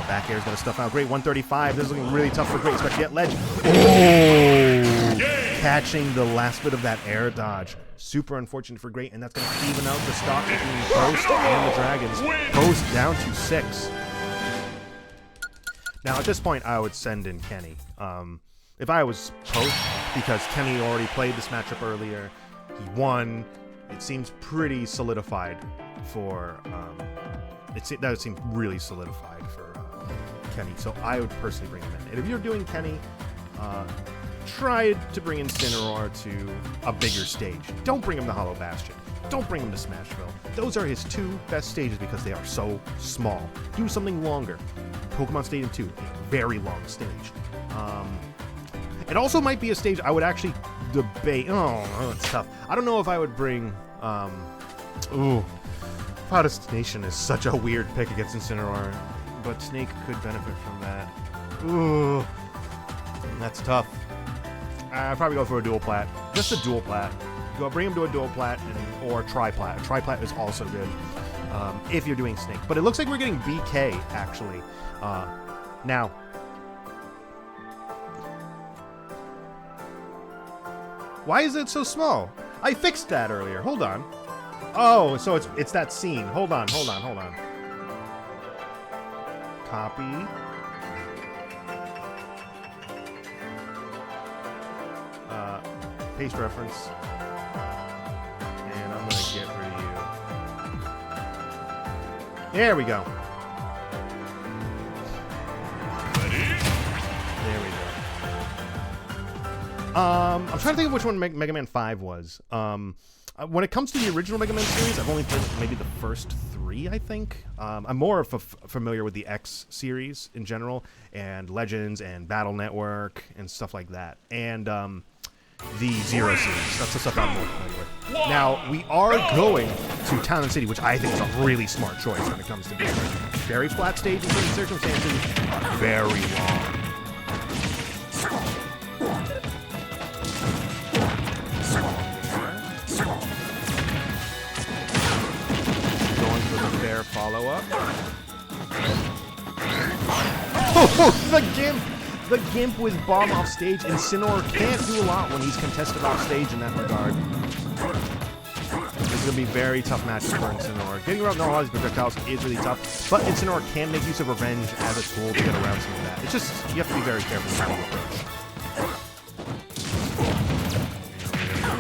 Back air is going to stuff out Great. 135. This is looking really tough for Great, especially at ledge. Oh! Catching the last bit of that air dodge. Super unfortunate for Great, and that's going to even out the stock between Post and the Dragons. Post down to 6. Now, at this point, I would send in Kenny. If I was Post, because Kenny already played this matchup earlier, he won. It seems pretty solidified for. That would seem really solidified for Kenny. So I would personally bring him in. And if you're doing Kenny, try to bring Incineroar to a bigger stage. Don't bring him to Hollow Bastion. Don't bring him to Smashville. Those are his 2 best stages because they are so small. Do something longer. Pokemon Stadium 2, a very long stage. It also might be a stage I would actually debate. Oh, it's tough. I don't know if I would bring. Protestation is such a weird pick against Incineroar, but Snake could benefit from that. Ooh, that's tough. I'd probably go for a dual plat. Just a dual plat. Go bring him to a dual plat or tri-plat. A tri-plat is also good if you're doing Snake. But it looks like we're getting BK actually now. Why is it so small? I fixed that earlier. Hold on. Oh, so it's that scene. Hold on. Copy. paste reference. And I'm going to get rid of you. There we go. There we go. I'm trying to think of which one Mega Man 5 was. When it comes to the original Mega Man series, I've only played maybe the first 3, I think. I'm more familiar with the X series in general, and Legends, and Battle Network, and stuff like that. And the Zero series. That's the stuff I'm more familiar with. Now, we are going to Town and City, which I think is a really smart choice when it comes to being very flat stage in certain circumstances, very long. Follow-up. Oh, the Gimp with bomb off stage. Incineroar can't do a lot when he's contested off stage in that regard. This is going to be very tough matches for Incineroar. Getting around all these projectiles is really tough, but Incineroar can make use of Revenge as a tool to get around some of that. It's just, you have to be very careful with how you approach.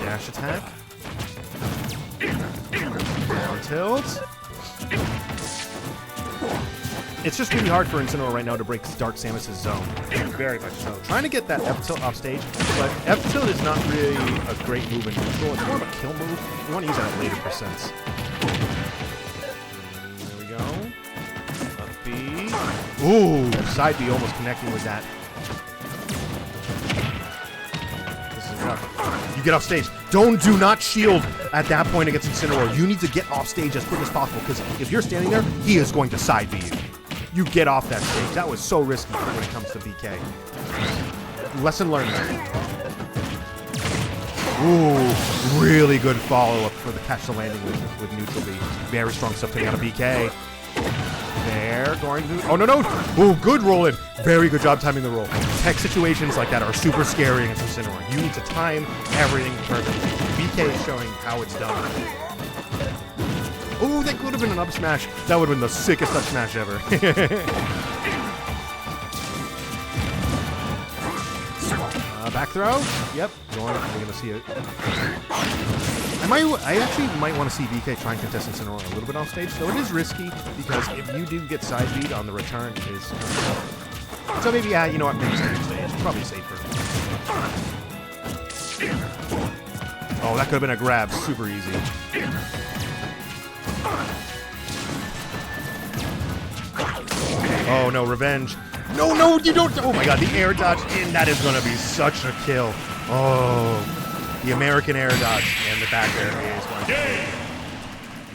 Dash attack. Down tilt. It's just really hard for Incineroar right now to break Dark Samus' zone. Very much so. Trying to get that F-tilt off stage, but F-tilt is not really a great move in neutral. It's more of a kill move. You want to use that at later percents. There we go. Up B. Ooh, side B almost connecting with that. This is rough. You get off stage. Do not shield at that point against Incineroar. You need to get off stage as quick as possible, because if you're standing there, he is going to side B you. You get off that stage. That was so risky when it comes to BK. Lesson learned there. Ooh, really good follow-up for the catch the landing with neutral B. Very strong stuff coming out of BK. There, going to... Oh, no. Ooh, good roll-in. Very good job timing the roll. Tech situations like that are super scary against Incineroar. You need to time everything perfectly. BK is showing how it's done. Oh, that could have been an up smash. That would have been the sickest up smash ever. Back throw. Yep. We're going to see it. I actually might want to see BK try and contest Incineroar a little bit off stage, though it is risky, because if you do get side beat on the return, it is... So maybe, yeah, you know what, maybe stage. Probably safer. Oh, that could have been a grab. Super easy. Oh, no, Revenge. No, you don't. Oh, my God, the air dodge in. That is going to be such a kill. Oh, the American air dodge and the back air is going to be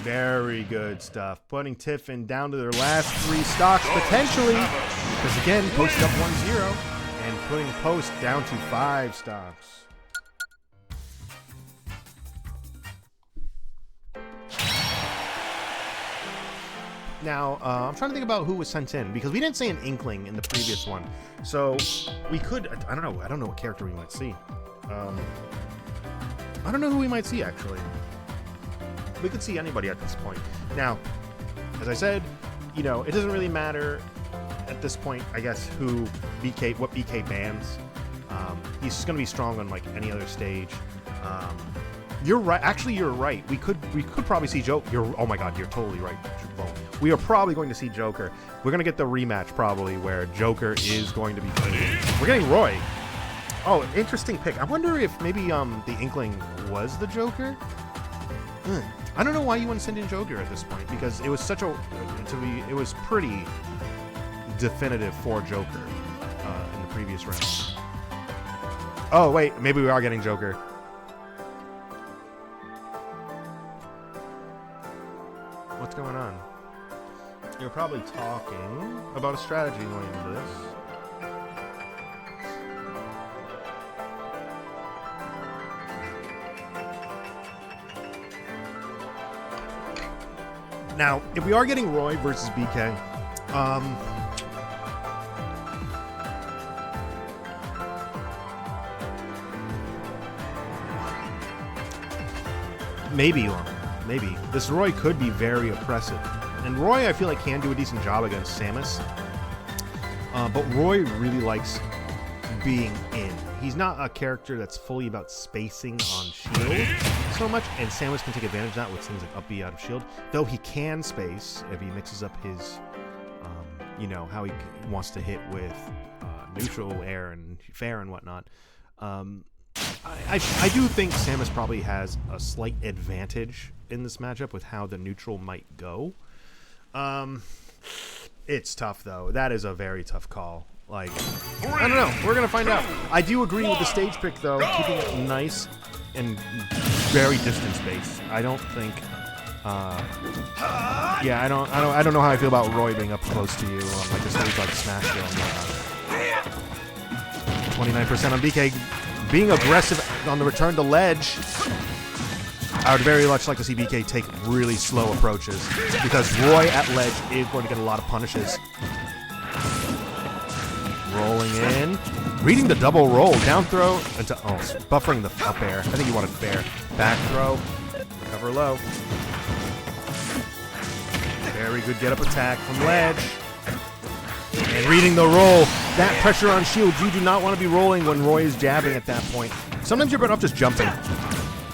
very good stuff. Putting Tiffin down to their last 3 stocks, potentially. Because, again, Post up 1-0 and putting Post down to 5 stocks. Now, I'm trying to think about who was sent in, because we didn't say an Inkling in the previous one. So, we could... I don't know what character we might see. I don't know who we might see, actually. We could see anybody at this point. Now, as I said, you know, it doesn't really matter at this point, I guess, what BK bans. He's just going to be strong on, like, any other stage. You're right. Actually, you're right. We could probably see Joker. Oh my God, you're totally right. We are probably going to see Joker. We're going to get the rematch probably where Joker is going to be playing. We're getting Roy. Oh, interesting pick. I wonder if maybe the Inkling was the Joker. I don't know why you wouldn't send in Joker at this point, because it was such a it was pretty definitive for Joker in the previous round. Oh wait, maybe we are getting Joker. What's going on? You're probably talking about a strategy going into this. Now, if we are getting Roy versus BK, maybe. This Roy could be very oppressive. And Roy, I feel like, can do a decent job against Samus. But Roy really likes being in. He's not a character that's fully about spacing on shield so much, and Samus can take advantage of that with things like up B out of shield, though he can space if he mixes up his, you know, how he wants to hit with neutral air and fair and whatnot. I do think Samus probably has a slight advantage in this matchup with how the neutral might go. It's tough, though. That is a very tough call. Like, I don't know. We're going to find out. I do agree with the stage pick, though, keeping it nice and very distant space. I don't think... yeah, I don't know how I feel about Roy being up close to you on like a stage like Smashville and whatnot. 29% on BK. Being aggressive on the return to ledge. I would very much like to see BK take really slow approaches because Roy at ledge is going to get a lot of punishes. Rolling in. Reading the double roll. Down throw into... Oh, buffering the up air. I think he wanted fair. Back throw. Recover low. Very good get-up attack from ledge. And reading the roll. That pressure on shield. You do not want to be rolling when Roy is jabbing at that point. Sometimes you're better off just jumping.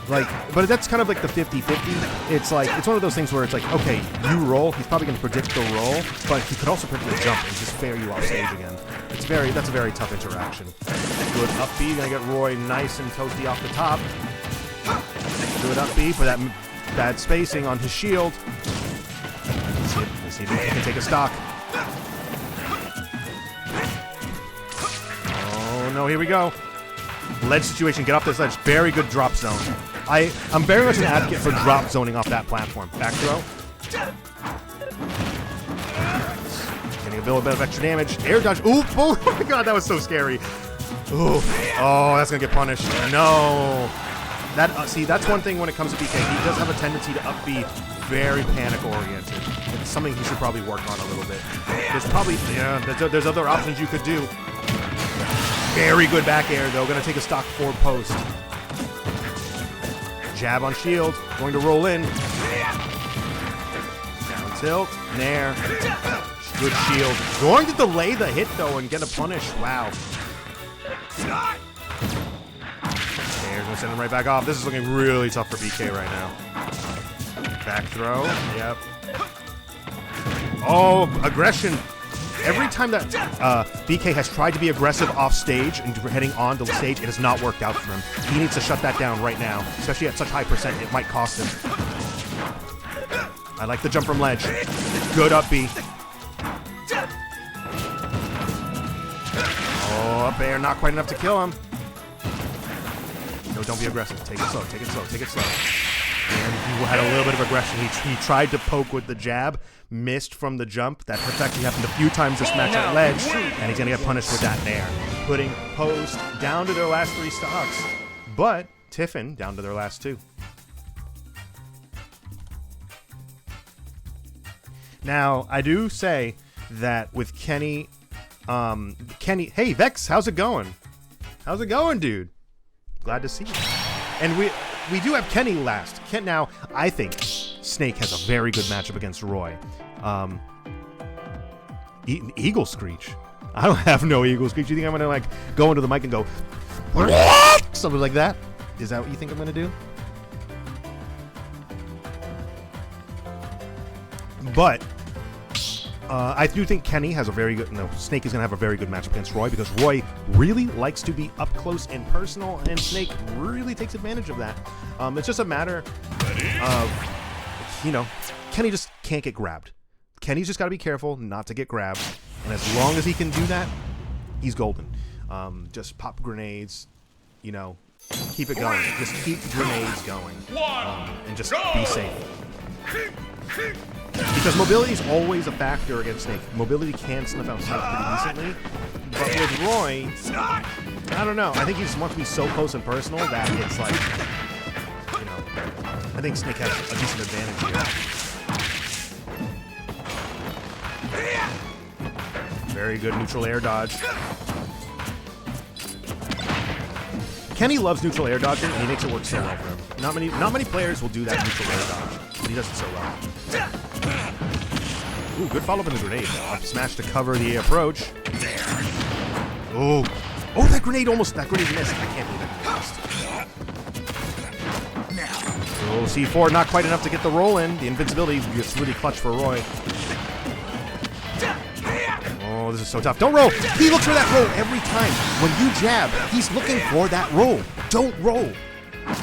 Like, but that's kind of like the 50-50. It's like, it's one of those things where it's like, okay, you roll. He's probably going to predict the roll, but he could also predict the jump and just fair you off stage again. That's a very tough interaction. Good up B. Going to get Roy nice and toasty off the top. Good up B for that bad spacing on his shield. Let's see if he can take a stock. Oh, no, here we go. Ledge situation, get off this ledge. Very good drop zone. I'm very much an advocate for drop zoning off that platform. Back throw. Getting a little bit of extra damage. Air dodge. Ooh, oh my god, that was so scary. Ooh. Oh, that's going to get punished. No. That see, that's one thing when it comes to BK. He does have a tendency to up B very panic-oriented. It's something he should probably work on a little bit. There's probably, yeah, there's other options you could do. Very good back air, though. Going to take a stock forward post. Jab on shield. Going to roll in. Down tilt. Nair. Good shield. Going to delay the hit, though, and get a punish. Wow. Nair's going to send him right back off. This is looking really tough for BK right now. Back throw. Yep. Oh, aggression. Every time that BK has tried to be aggressive off stage and heading on to the stage, it has not worked out for him. He needs to shut that down right now, especially at such high percent. It might cost him. I like the jump from ledge. Good up B. Oh, up air, not quite enough to kill him. No, don't be aggressive. Take it slow, take it slow, take it slow. And he had a little bit of aggression. He tried to poke with the jab, missed from the jump. That actually happened a few times this match at ledge, and he's going to get punished with that there. Putting Post down to their last 3 stocks, but Tiffin down to their last 2. Now, I do say that with Kenny, hey, Vex, how's it going? How's it going, dude? Glad to see you. And we do have Kenny last. Now, I think Snake has a very good matchup against Roy. Eagle Screech. I don't have no Eagle Screech. You think I'm going to, like, go into the mic and go, what? Something like that? Is that what you think I'm going to do? But I do think Kenny has a very good... No, Snake is going to have a very good matchup against Roy because Roy really likes to be up close and personal, and Snake really takes advantage of that. It's just a matter of, you know, Kenny just can't get grabbed. Kenny's just got to be careful not to get grabbed, and as long as he can do that, he's golden. Just pop grenades, you know, keep it going. Just keep grenades going, and just be safe. Because mobility is always a factor against Snake. Mobility can snuff out Snake pretty decently. But with Roy, I don't know. I think he just wants to be so close and personal that it's like, you know, I think Snake has a decent advantage here. Very good neutral air dodge. Kenny loves neutral air dodging, and he makes it work so well for him. Not many players will do that neutral air dodge, but he does it so well. Ooh, good follow-up in the grenade. Up smash to cover the approach. Ooh. Oh, that grenade missed. I can't believe that missed. Oh, C4, not quite enough to get the roll in. The invincibility gets really clutch for Roy. Oh, this is so tough. Don't roll. He looks for that roll every time. When you jab, he's looking for that roll. Don't roll.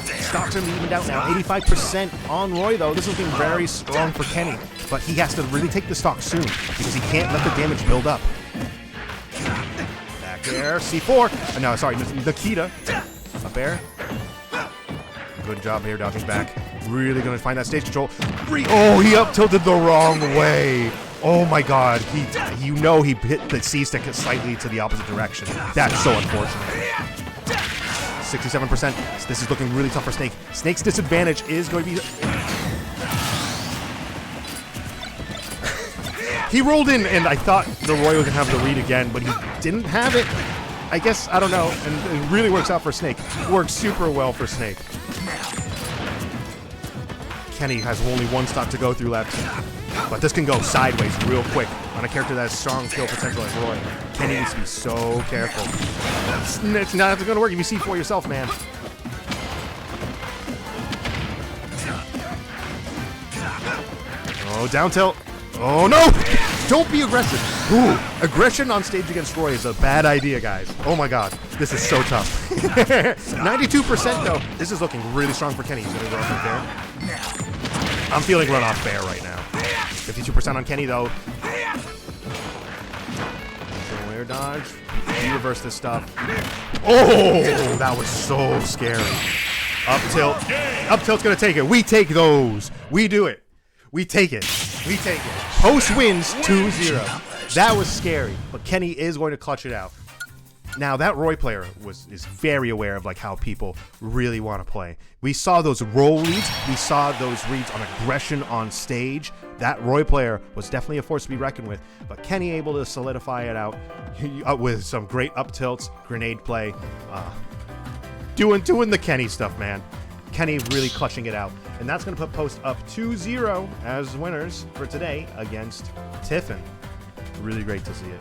Stocks him evened out now. 85% on Roy, though. This is looking very strong for Kenny. But he has to really take the stock soon because he can't let the damage build up. Back there. C4. No, sorry. Nikita. Up air. Good job here dodging back. Really going to find that stage control. Oh, he up tilted the wrong way. Oh my god. He hit the C stick slightly to the opposite direction. That's so unfortunate. 67%. This is looking really tough for Snake. Snake's disadvantage is going to be... He rolled in, and I thought the Roy was going to have the read again, but he didn't have it. I guess, I don't know. And it really works out for Snake. Works super well for Snake. Kenny has only one stock to go through left. But this can go sideways real quick on a character that has strong kill potential like Roy. Kenny needs to be so careful. It's not going to work if you see for yourself, man. Oh, down tilt. Oh, no! Don't be aggressive. Ooh, aggression on stage against Roy is a bad idea, guys. Oh, my God. This is so tough. 92%, though. This is looking really strong for Kenny. He's going to run off fair. I'm feeling run off fair right now. 52% on Kenny, though. So air dodge. You reverse this stuff. Oh, that was so scary. Up tilt. Up tilt's going to take it. We take those. We do it. We take it. We take it. Post wins 2-0. That was scary, but Kenny is going to clutch it out. Now, that Roy player is very aware of like how people really want to play. We saw those roll reads. We saw those reads on aggression on stage. That Roy player was definitely a force to be reckoned with, but Kenny able to solidify it out with some great up tilts, grenade play, doing the Kenny stuff, man. Kenny really clutching it out. And that's going to put Post up 2-0 as winners for today against Tiffin. Really great to see it.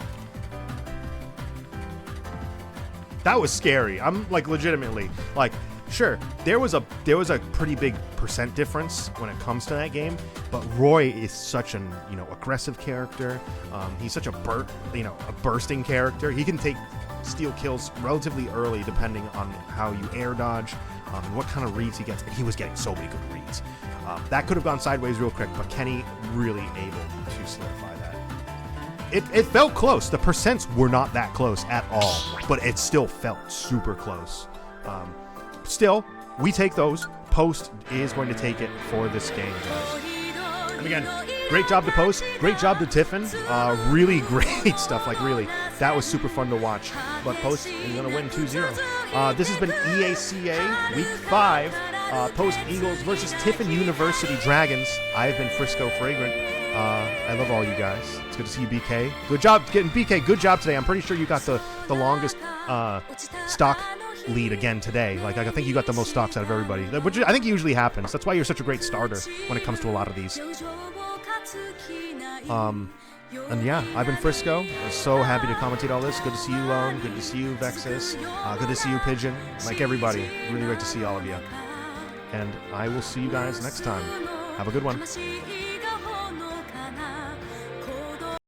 That was scary. I'm like legitimately like, sure, there was a pretty big percent difference when it comes to that game, but Roy is such an aggressive character. He's such a bursting character. He can take steal kills relatively early depending on how you air dodge and what kind of reads he gets. And he was getting so many good reads. That could have gone sideways real quick, but Kenny really able to solidify that. It felt close. The percents were not that close at all, but it still felt super close. Still, we take those. Post is going to take it for this game, guys. And again, great job to Post. Great job to Tiffin. Really great stuff. Like, really, that was super fun to watch. But Post is going to win 2-0. This has been EACA Week 5. Post Eagles versus Tiffin University Dragons. I have been Frisco Fragrant. I love all you guys. It's good to see you, BK. Good job getting BK. Good job today. I'm pretty sure you got the longest stock lead again today. Like, I think you got the most stocks out of everybody, which I think usually happens. That's why you're such a great starter when it comes to a lot of these. And yeah, I've been Frisco. I'm so happy to commentate all this. Good to see you, Lone. Good to see you, Vexus. Good to see you, Pigeon. Like everybody. Really great to see all of you. And I will see you guys next time. Have a good one.